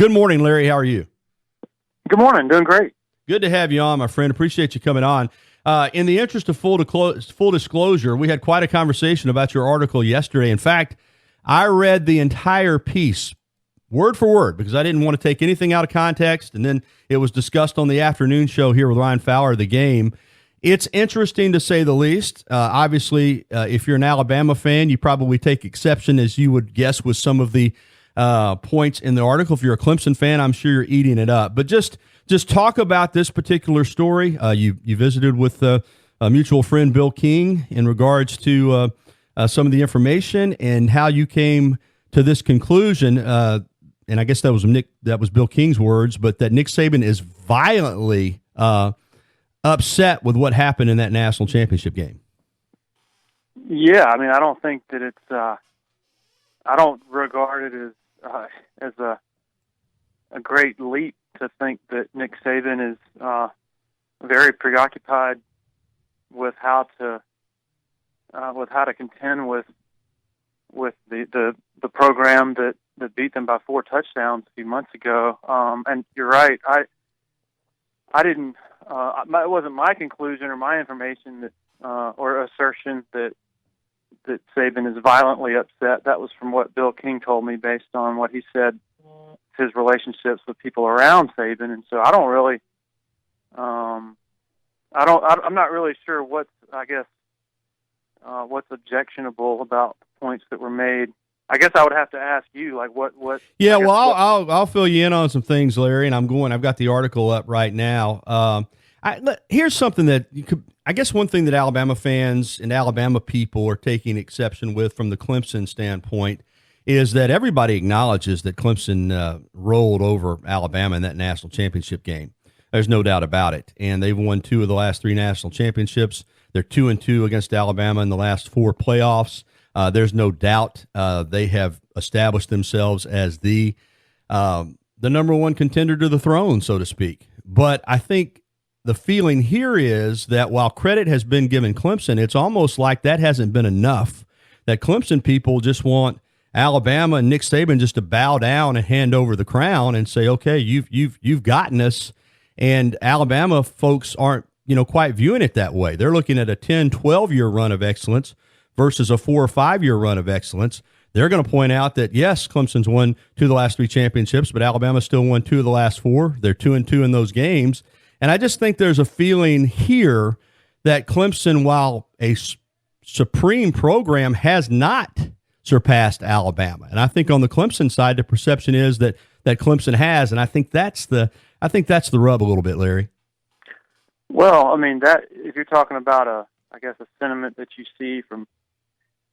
Good morning, Larry. How are you? Good morning. Doing great. Good to have you on, my friend. Appreciate you coming on. In the interest of full disclosure, we had quite a conversation about your article yesterday. In fact, I read the entire piece word for word because I didn't want to take anything out of context, and then it was discussed on the afternoon show here with Ryan Fowler, The Game. It's interesting to say the least. Obviously, if you're an Alabama fan, you probably take exception, as you would guess, with some of the points in the article. If you're a Clemson fan, I'm sure you're eating it up. But just talk about this particular story. You visited with a mutual friend, Bill King, in regards to some of the information and how you came to this conclusion. And I guess that was Bill King's words, but that Nick Saban is violently upset with what happened in that national championship game. Yeah, I mean, I don't think that it's. I don't regard it as a great leap to think that Nick Saban is very preoccupied with how to contend with the program that beat them by 4 touchdowns a few months ago. And you're right. I didn't. It wasn't my conclusion or my information that or assertion that Saban is violently upset. That was from what Bill King told me based on what he said, his relationships with people around Saban. And so I don't really, I'm not really sure what's objectionable about the points that were made. I guess I would have to ask you, like, what? Yeah, I'll fill you in on some things, Larry, and I've got the article up right now. Here's something that you could. I guess one thing that Alabama fans and Alabama people are taking exception with from the Clemson standpoint is that everybody acknowledges that Clemson rolled over Alabama in that national championship game. There's no doubt about it. And they've won 2 of the last 3 national championships. They're 2-2 against Alabama in the last 4 playoffs. There's no doubt they have established themselves as the number 1 contender to the throne, so to speak. But I think the feeling here is that while credit has been given Clemson, it's almost like that hasn't been enough, that Clemson people just want Alabama and Nick Saban just to bow down and hand over the crown and say, okay, you've gotten us. And Alabama folks aren't, quite viewing it that way. They're looking at a 10, 12-year run of excellence versus a 4 or 5-year run of excellence. They're going to point out that, yes, Clemson's won 2 of the last 3 championships, but Alabama still won 2 of the last 4. They're 2-2 in those games. And I just think there's a feeling here that Clemson, while a supreme program, has not surpassed Alabama. And I think on the Clemson side, the perception is that Clemson has, and I think that's the rub a little bit, Larry. Well, I mean, that if you're talking about a sentiment that you see from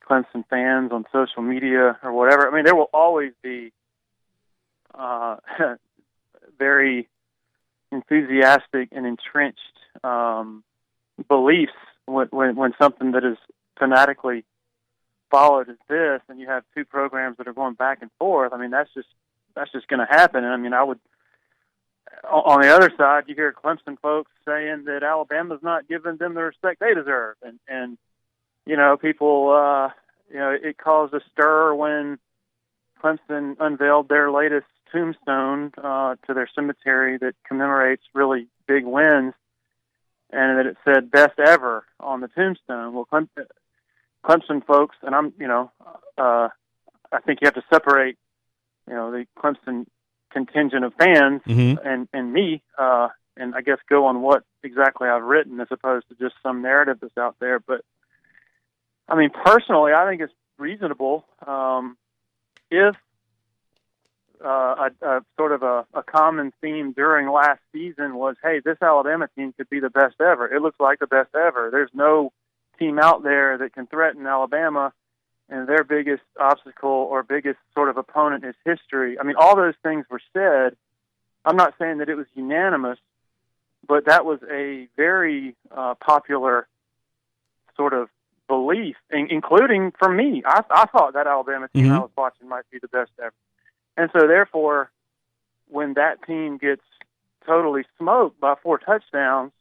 Clemson fans on social media or whatever, I mean, there will always be very enthusiastic and entrenched beliefs when something that is fanatically followed as this, and you have 2 programs that are going back and forth. I mean, that's just going to happen. And I mean, I would. On the other side, you hear Clemson folks saying that Alabama's not giving them the respect they deserve, and people, it caused a stir when Clemson unveiled their latest tombstone to their cemetery that commemorates really big wins, and that it said "best ever" on the tombstone. Well, Clemson folks, and I think you have to separate, the Clemson contingent of fans and me, and I guess go on what exactly I've written as opposed to just some narrative that's out there. But I mean, personally, I think it's reasonable if a sort of a common theme during last season was, hey, this Alabama team could be the best ever. It looks like the best ever. There's no team out there that can threaten Alabama, and their biggest obstacle or biggest sort of opponent is history. I mean, all those things were said. I'm not saying that it was unanimous, but that was a very popular sort of belief, including from me. I thought that Alabama team I was watching might be the best ever. And so, therefore, when that team gets totally smoked by 4 touchdowns,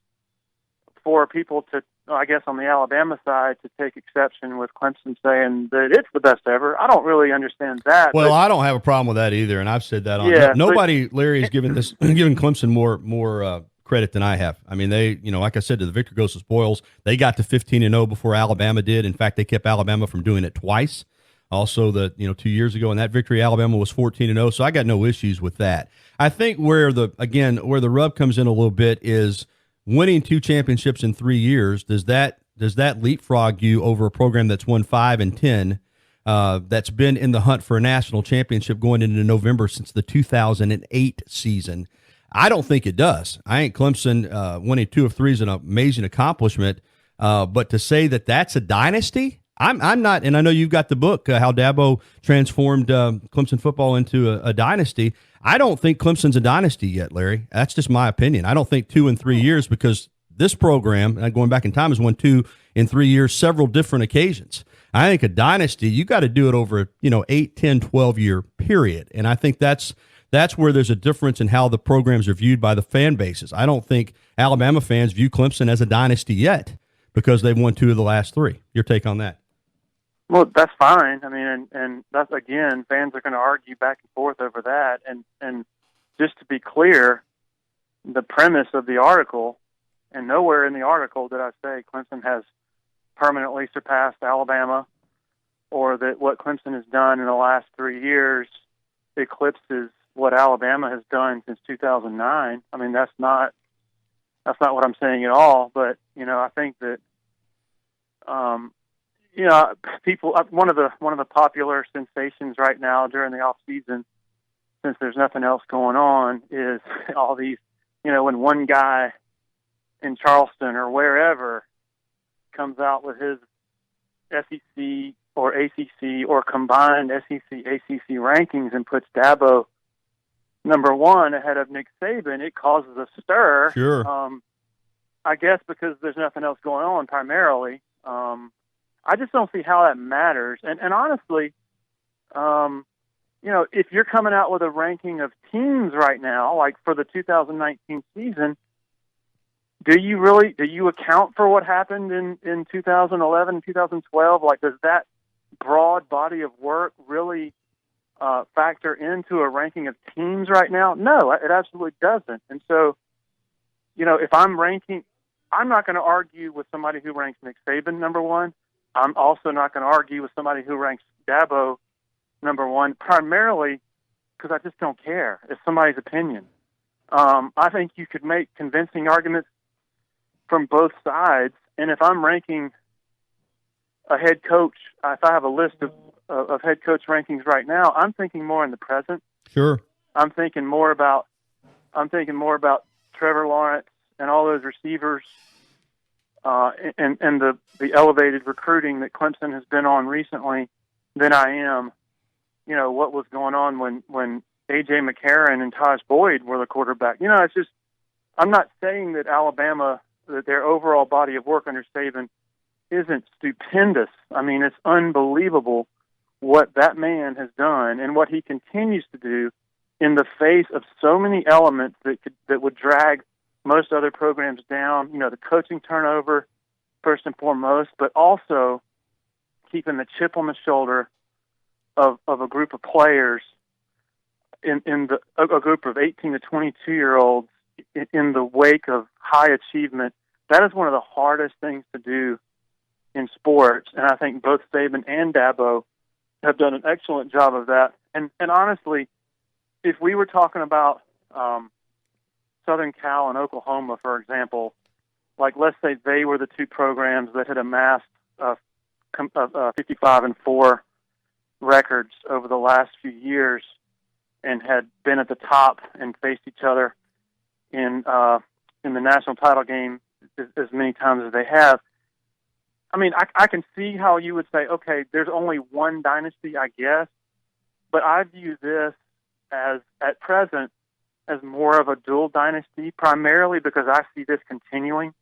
for people to I guess on the Alabama side, to take exception with Clemson saying that it's the best ever. I don't really understand that. Well, I don't have a problem with that either, and I've said that on. Yeah, nobody, Larry, is giving Clemson more credit than I have. I mean, they, like I said, to the victor goes to spoils. They got to 15-0 before Alabama did. In fact, they kept Alabama from doing it twice. Also, 2 years ago in that victory, Alabama was 14-0. So I got no issues with that. I think where the rub comes in a little bit is winning 2 championships in 3 years. Does that leapfrog you over a program that's won 5 and 10? That's been in the hunt for a national championship going into November since the 2008 season. I don't think it does. I think Clemson winning 2 of 3 is an amazing accomplishment. But to say that that's a dynasty, I'm not. And I know you've got the book, how Dabo transformed Clemson football into a dynasty. I don't think Clemson's a dynasty yet, Larry. That's just my opinion. I don't think 2 in 3 years, because this program, going back in time, has won 2 in 3 years, several different occasions. I think a dynasty, you got to do it over 8, 10, 12-year period. And I think that's where there's a difference in how the programs are viewed by the fan bases. I don't think Alabama fans view Clemson as a dynasty yet because they've won 2 of the last 3. Your take on that? Well, that's fine. I mean, and that's, again, fans are going to argue back and forth over that. And just to be clear, the premise of the article, and nowhere in the article did I say Clemson has permanently surpassed Alabama, or that what Clemson has done in the last 3 years eclipses what Alabama has done since 2009. I mean, that's not what I'm saying at all. But I think that people. One of the popular sensations right now during the off season, since there's nothing else going on, is all these. When one guy in Charleston or wherever comes out with his SEC or ACC or combined SEC-ACC rankings and puts Dabo number 1 ahead of Nick Saban, it causes a stir. Sure. I guess because there's nothing else going on primarily. I just don't see how that matters. And honestly, if you're coming out with a ranking of teams right now, like for the 2019 season, do you account for what happened in 2011, 2012? Like, does that broad body of work really factor into a ranking of teams right now? No, it absolutely doesn't. And so, if I'm ranking, I'm not going to argue with somebody who ranks Nick Saban number 1. I'm also not going to argue with somebody who ranks Dabo number 1, primarily because I just don't care. It's somebody's opinion. I think you could make convincing arguments from both sides. And if I'm ranking a head coach, if I have a list of head coach rankings right now, I'm thinking more in the present. Sure. I'm thinking more about Trevor Lawrence and all those receivers, and the elevated recruiting that Clemson has been on recently than I am, what was going on when A.J. McCarron and Taj Boyd were the quarterback. It's just, I'm not saying that Alabama, that their overall body of work under Saban isn't stupendous. I mean, it's unbelievable what that man has done and what he continues to do in the face of so many elements that would drag most other programs down. The coaching turnover, first and foremost, but also keeping the chip on the shoulder of a group of players in a group of 18 to 22-year-olds in the wake of high achievement. That is one of the hardest things to do in sports, and I think both Saban and Dabo have done an excellent job of that. And honestly, if we were talking about Southern Cal and Oklahoma, for example, like let's say they were the 2 programs that had amassed 55-4 records over the last few years and had been at the top and faced each other in the national title game as many times as they have. I mean, I can see how you would say, okay, there's only one dynasty, I guess, but I view this as, at present, as more of a dual dynasty, primarily because I see this continuing.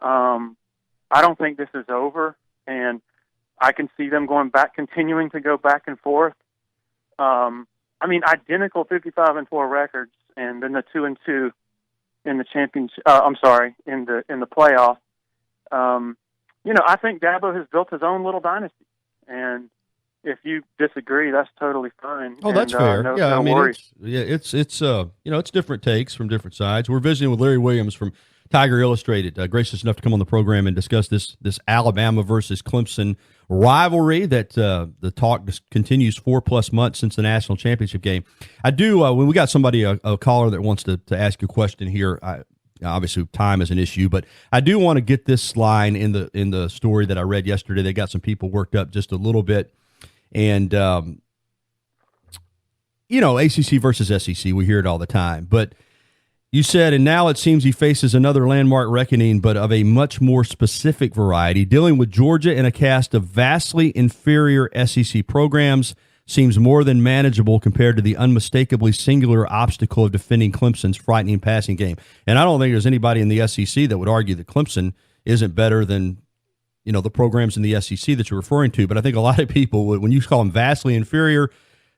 I don't think this is over, and I can see them continuing to go back and forth. I mean, identical 55-4 records, and then the 2-2 in the championship. In the playoff. I think Dabo has built his own little dynasty, and if you disagree, that's totally fine. Oh, that's fair. No worries. It's different takes from different sides. We're visiting with Larry Williams from Tiger Illustrated, gracious enough to come on the program and discuss this Alabama versus Clemson rivalry that the talk continues 4+ months since the national championship game. I do when we got somebody a caller that wants to ask you a question here. Obviously, time is an issue, but I do want to get this line in the story that I read yesterday. They got some people worked up just a little bit, and ACC versus SEC, we hear it all the time, but. You said, and now it seems he faces another landmark reckoning, but of a much more specific variety. Dealing with Georgia in a cast of vastly inferior SEC programs seems more than manageable compared to the unmistakably singular obstacle of defending Clemson's frightening passing game. And I don't think there's anybody in the SEC that would argue that Clemson isn't better than, the programs in the SEC that you're referring to. But I think a lot of people would, when you call them vastly inferior,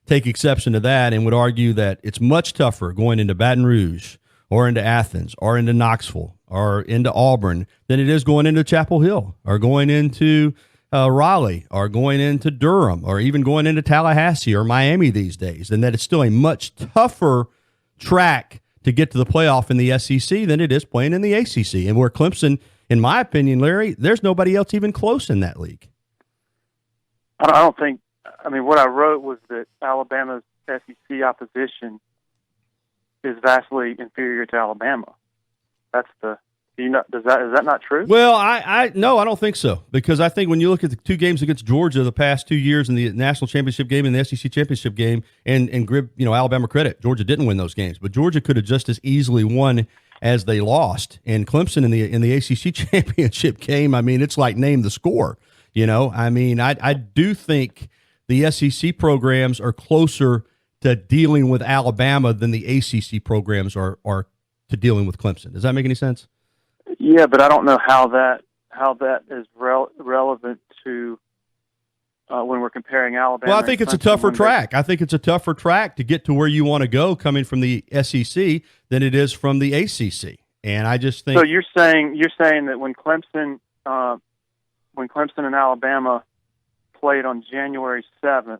take exception to that and would argue that it's much tougher going into Baton Rouge or into Athens, or into Knoxville, or into Auburn, than it is going into Chapel Hill, or going into Raleigh, or going into Durham, or even going into Tallahassee or Miami these days, and that it's still a much tougher track to get to the playoff in the SEC than it is playing in the ACC. And where Clemson, in my opinion, Larry, there's nobody else even close in that league. I don't think, what I wrote was that Alabama's SEC opposition is vastly inferior to Alabama. That's is that not true? Well, no, I don't think so, because I think when you look at the two games against Georgia the past 2 years in the national championship game and the SEC championship game, and give Alabama credit, Georgia didn't win those games, but Georgia could have just as easily won as they lost. And Clemson in the ACC championship game, it's like name the score. I do think the SEC programs are closer to dealing with Alabama than the ACC programs are to dealing with Clemson. Does that make any sense? Yeah, but I don't know how that is relevant to when we're comparing Alabama. Well, I think it's a tougher track. I think it's a tougher track to get to where you want to go coming from the SEC than it is from the ACC. And I just think. So you're saying that when Clemson and Alabama played on January 7th.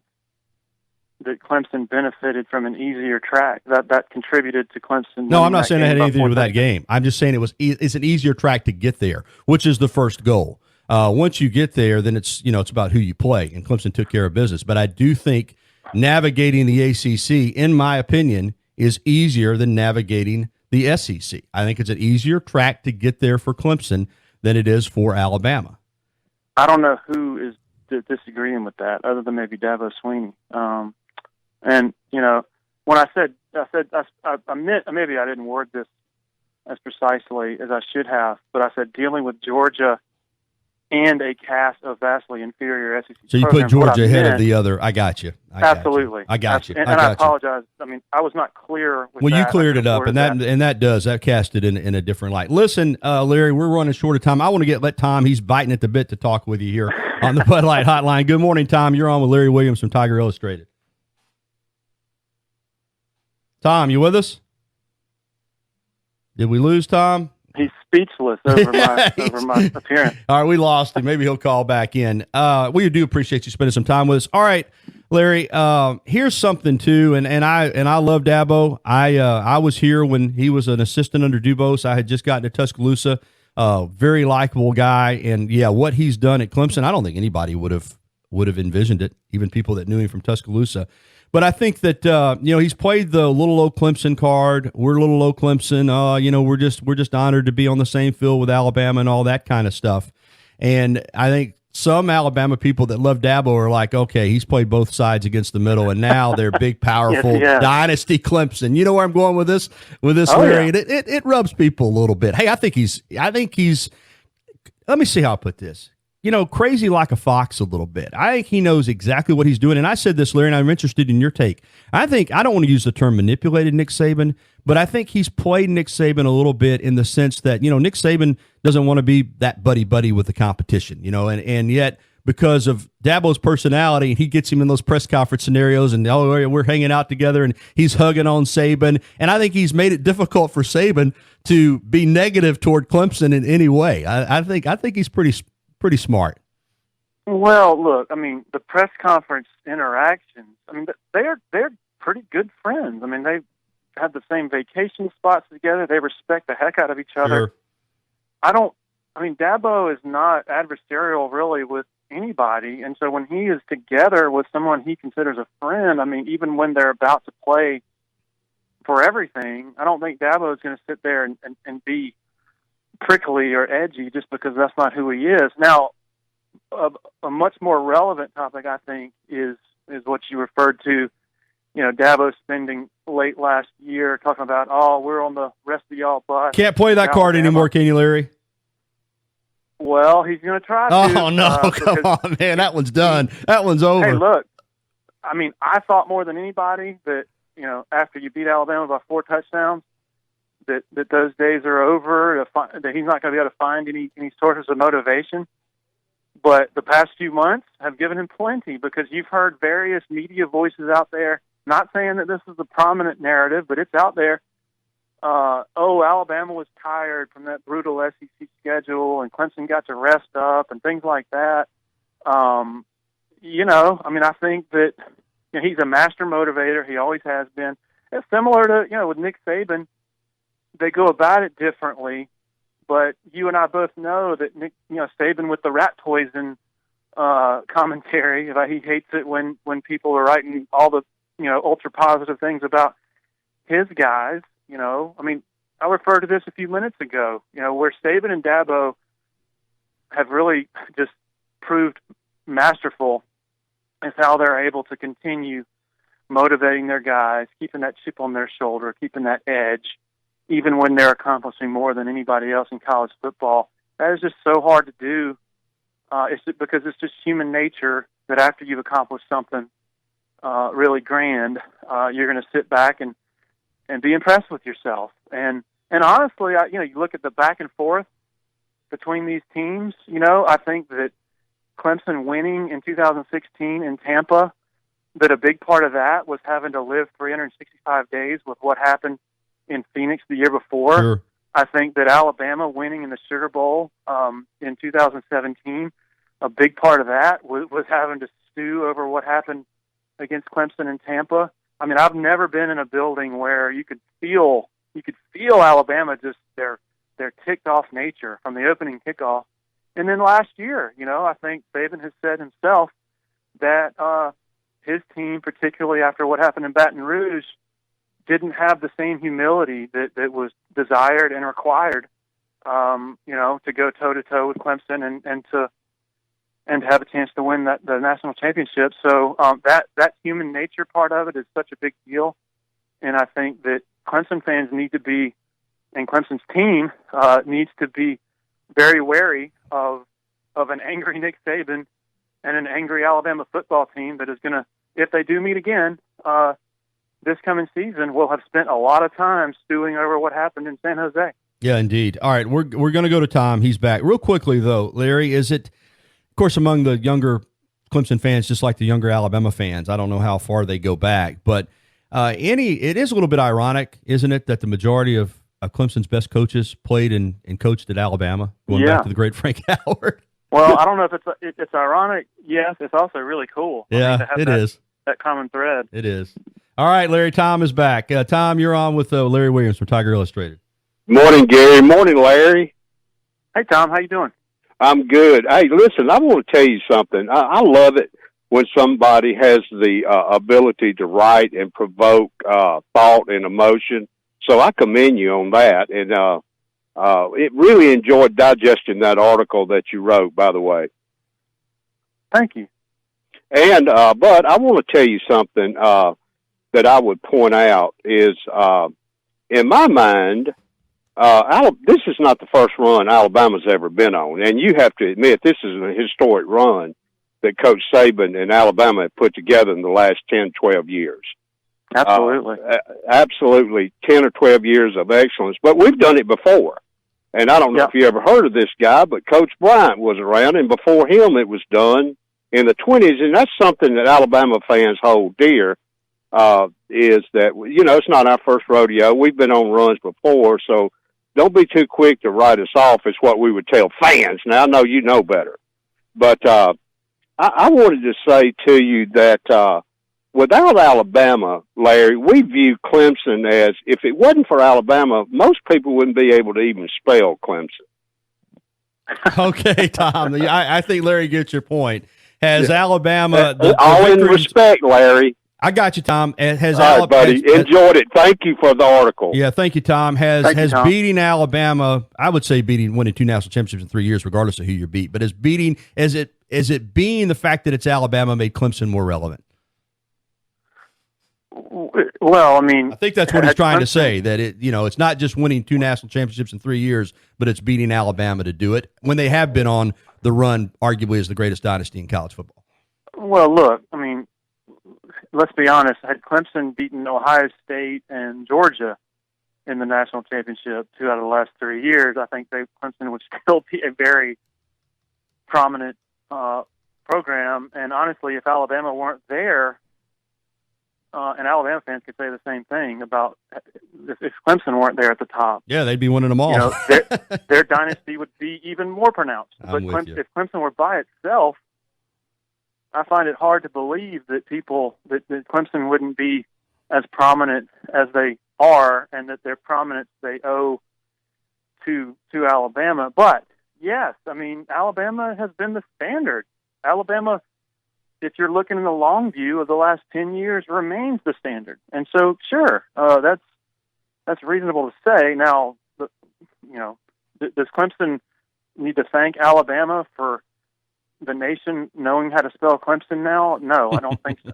That Clemson benefited from an easier track. That contributed to Clemson. No, I'm not saying it had anything to do with that game. I'm just saying it's an easier track to get there, which is the first goal. Once you get there, then it's about who you play, and Clemson took care of business. But I do think navigating the ACC, in my opinion, is easier than navigating the SEC. I think it's an easier track to get there for Clemson than it is for Alabama. I don't know who is disagreeing with that, other than maybe Dabo Swinney. And when I meant, maybe I didn't word this as precisely as I should have, but I said dealing with Georgia and a cast of vastly inferior SEC. So you put Georgia ahead of the other. I got you. Absolutely. I got you. And I apologize. I was not clear. Well, you cleared it up, and that cast it in a different light. Listen, Larry, we're running short of time. I want to let Tom. He's biting at the bit to talk with you here on the Bud Light Hotline. Good morning, Tom. You're on with Larry Williams from Tiger Illustrated. Tom, you with us? Did we lose Tom? He's speechless over my appearance. All right, we lost him. Maybe he'll call back in. We do appreciate you spending some time with us. All right, Larry. Here's something too, and I love Dabo. I was here when he was an assistant under Dubose. I had just gotten to Tuscaloosa. Very likable guy, and what he's done at Clemson, I don't think anybody would have envisioned it. Even people that knew him from Tuscaloosa. But I think that he's played the little old Clemson card. We're little old Clemson. We're just honored to be on the same field with Alabama and all that kind of stuff. And I think some Alabama people that love Dabo are like, okay, he's played both sides against the middle, and now they're big, powerful dynasty Clemson. You know where I'm going with this, Larry? Yeah. It rubs people a little bit. Hey, I think he's. Let me see how I put this. Crazy like a fox a little bit. I think he knows exactly what he's doing. And I said this, Larry, and I'm interested in your take. I don't want to use the term manipulated Nick Saban, but I think he's played Nick Saban a little bit in the sense that, Nick Saban doesn't want to be that buddy-buddy with the competition, and yet because of Dabo's personality, and he gets him in those press conference scenarios, and we're hanging out together, and he's hugging on Saban, and I think he's made it difficult for Saban to be negative toward Clemson in any way. I think he's pretty smart. Well, look, I mean, the press conference interactions, I mean, they're pretty good friends. I mean, they have the same vacation spots together. They respect the heck out of each other. Sure. Dabo is not adversarial really with anybody. And so when he is together with someone he considers a friend, I mean, even when they're about to play for everything, I don't think Dabo is going to sit there and be prickly or edgy just because that's not who he is. Now, a much more relevant topic, I think, is what you referred to. You know, Dabo spending late last year talking about, we're on the rest of y'all bus. Can't play that card anymore, can you, Larry? Well, he's going to try to. Oh, no, come on, man. That one's done. That one's over. Hey, look, I mean, I thought more than anybody that, you know, after you beat Alabama by 4 touchdowns, that those days are over, that he's not going to be able to find any sources of motivation. But the past few months have given him plenty, because you've heard various media voices out there, not saying that this is the prominent narrative, but it's out there. Alabama was tired from that brutal SEC schedule, and Clemson got to rest up and things like that. You know, I mean, I think that, you know, he's a master motivator. He always has been. It's similar to, you know, with Nick Saban. They go about it differently, but you and I both know that Saban with the rat poison commentary, he hates it when people are writing all the, you know, ultra positive things about his guys. You know, I mean, I referred to this a few minutes ago, you know, where Saban and Dabo have really just proved masterful is how they're able to continue motivating their guys, keeping that chip on their shoulder, keeping that edge, even when they're accomplishing more than anybody else in college football. That is just so hard to do. Because it's just human nature that after you've accomplished something really grand, you're going to sit back and be impressed with yourself. And honestly, you look at the back and forth between these teams. You know, I think that Clemson winning in 2016 in Tampa, that a big part of that was having to live 365 days with what happened in Phoenix the year before. Sure. I think that Alabama winning in the Sugar Bowl in 2017, a big part of that was having to stew over what happened against Clemson in Tampa. I mean, I've never been in a building where you could feel Alabama, just their ticked off nature from the opening kickoff. And then last year, you know, I think Saban has said himself that his team, particularly after what happened in Baton Rouge, didn't have the same humility that was desired and required, you know, to go toe to toe with Clemson and to have a chance to win the national championship. So that human nature part of it is such a big deal, and I think that Clemson fans need to be, and Clemson's team needs to be very wary of an angry Nick Saban and an angry Alabama football team that is going to, if they do meet again this coming season, will have spent a lot of time stewing over what happened in San Jose. Yeah, indeed. All right, we're going to go to Tom. He's back. Real quickly, though, Larry, is it, of course, among the younger Clemson fans, just like the younger Alabama fans, I don't know how far they go back, but it is a little bit ironic, isn't it, that the majority of Clemson's best coaches played and coached at Alabama, going back to the great Frank Howard? Well, I don't know if it's ironic. Yes, it's also really cool. Yeah, it is. That common thread. It is. All right, Larry, Tom is back. Tom, you're on with Larry Williams from Tiger Illustrated. Morning, Gary. Morning, Larry. Hey, Tom, how you doing? I'm good. Hey, listen, I want to tell you something. I love it when somebody has the ability to write and provoke thought and emotion. So I commend you on that. And it really enjoyed digesting that article that you wrote, by the way. Thank you. And but I want to tell you something that I would point out is, in my mind, this is not the first run Alabama's ever been on. And you have to admit, this is a historic run that Coach Saban and Alabama have put together in the last 10, 12 years. Absolutely. Absolutely, 10 or 12 years of excellence. But we've done it before. And I don't know if you ever heard of this guy, but Coach Bryant was around, and before him it was done in the 1920s, and that's something that Alabama fans hold dear, is that, it's not our first rodeo. We've been on runs before, so don't be too quick to write us off, is what we would tell fans. Now, I know you know better. But I wanted to say to you that without Alabama, Larry, we view Clemson as, if it wasn't for Alabama, most people wouldn't be able to even spell Clemson. Okay, Tom. I think Larry gets your point. Has Alabama... all in respect, Larry. I got you, Tom. Has all right, buddy. Enjoyed it. Thank you for the article. Yeah, thank you, Tom. Has beating Alabama, I would say winning 2 national championships in 3 years, regardless of who you beat, but is it being the fact that it's Alabama made Clemson more relevant? Well, I mean, I think that's what he's trying to say, that it's not just winning 2 national championships in 3 years, but it's beating Alabama to do it when they have been on the run, arguably as the greatest dynasty in college football. Well, look, I mean, let's be honest. Had Clemson beaten Ohio State and Georgia in the national championship 2 out of the last 3 years, I think Clemson would still be a very prominent program. And honestly, if Alabama weren't there, and Alabama fans could say the same thing about if Clemson weren't there at the top. Yeah, they'd be winning them all. Their dynasty would be even more pronounced. But if Clemson were by itself, I find it hard to believe that Clemson wouldn't be as prominent as they are, and that their prominence they owe to Alabama. But yes, I mean, Alabama has been the standard. Alabama, if you're looking in the long view of the last 10 years, remains the standard. And so, sure, that's reasonable to say. Now, does Clemson need to thank Alabama for the nation knowing how to spell Clemson now? No, I don't think so.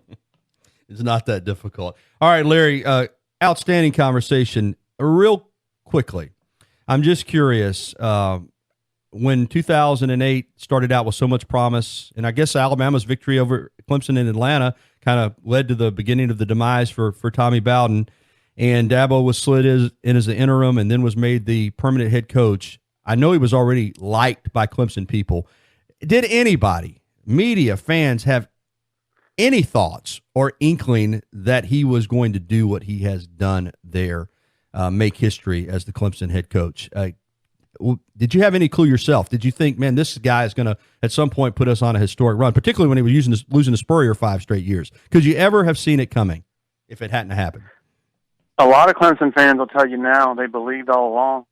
It's not that difficult. All right, Larry, outstanding conversation. Real quickly, I'm just curious, when 2008 started out with so much promise, and I guess Alabama's victory over Clemson in Atlanta kind of led to the beginning of the demise for Tommy Bowden, and Dabo was slid in as the interim and then was made the permanent head coach. I know he was already liked by Clemson people. Did anybody, media, fans, have any thoughts or inkling that he was going to do what he has done there, make history as the Clemson head coach? Did you have any clue yourself? Did you think, man, this guy is going to at some point put us on a historic run, particularly when he was losing to Spurrier 5 straight years? Could you ever have seen it coming if it hadn't happened? A lot of Clemson fans will tell you now they believed all along.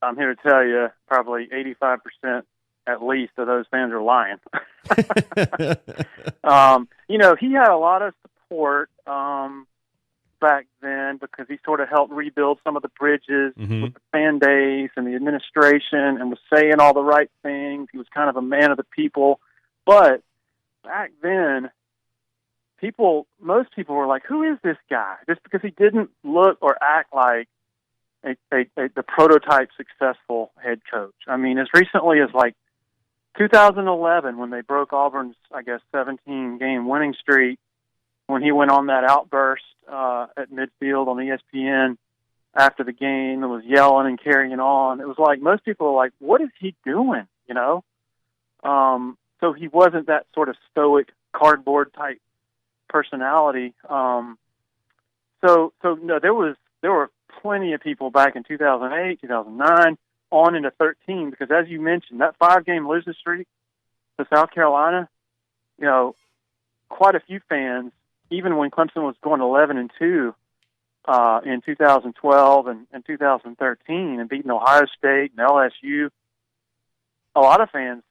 I'm here to tell you probably 85% at least of those fans are lying. He had a lot of support back then because he sort of helped rebuild some of the bridges with the fan base and the administration and was saying all the right things. He was kind of a man of the people. But back then, most people were like, who is this guy? Just because he didn't look or act like the prototype successful head coach. I mean, as recently as like 2011, when they broke Auburn's, 17-game winning streak, when he went on that outburst at midfield on ESPN after the game and was yelling and carrying on, it was like most people were like, what is he doing, So he wasn't that sort of stoic, cardboard-type personality. No, there were plenty of people back in 2008, 2009, on into 13, because as you mentioned, that 5-game losing streak to South Carolina, quite a few fans, even when Clemson was going 11-2 in 2012 and 2013 and beating Ohio State and LSU, a lot of fans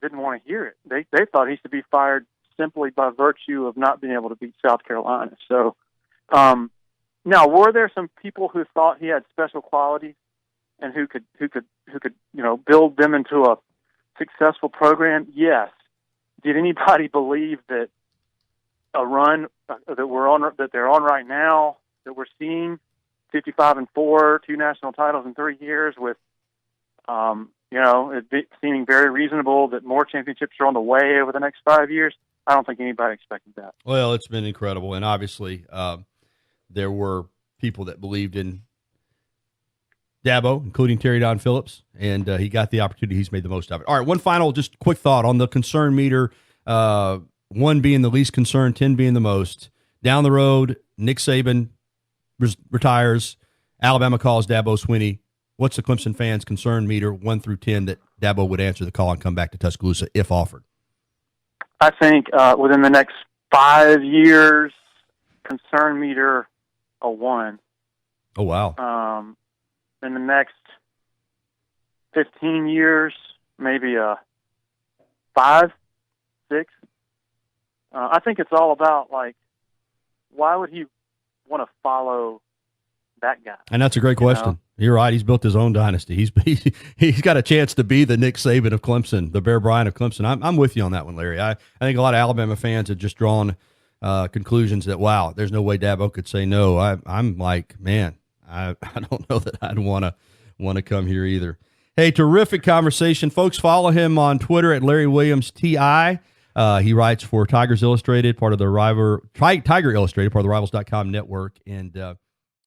didn't want to hear it. They thought he should be fired simply by virtue of not being able to beat South Carolina. So, now, were there some people who thought he had special qualities and who could build them into a successful program? Yes. Did anybody believe that a run that they're on right now, that we're seeing 55-4, 2 national titles in 3 years, with it seeming very reasonable that more championships are on the way over the next 5 years? I don't think anybody expected that. Well, it's been incredible, and obviously there were people that believed in Dabo, including Terry Don Phillips, and he got the opportunity. He's made the most of it. All right, one final, just quick thought on the concern meter. 1 being the least concerned, 10 being the most. Down the road, Nick Saban retires. Alabama calls Dabo Swinney. What's the Clemson fans' concern meter 1 through 10 that Dabo would answer the call and come back to Tuscaloosa if offered? I think within the next 5 years, concern meter a 1. Oh, wow. In the next 15 years, maybe a 5, 6. I think it's all about, like, why would he want to follow that guy? And that's a great question. You're right. He's built his own dynasty. He's got a chance to be the Nick Saban of Clemson, the Bear Bryant of Clemson. I'm with you on that one, Larry. I think a lot of Alabama fans have just drawn conclusions that, wow, there's no way Dabo could say no. I'm like, man, I don't know that I'd want to come here either. Hey, terrific conversation, folks. Follow him on Twitter at Larry Williams TI. He writes for Tigers Illustrated, part of the Tiger Illustrated, part of the Rivals.com network, and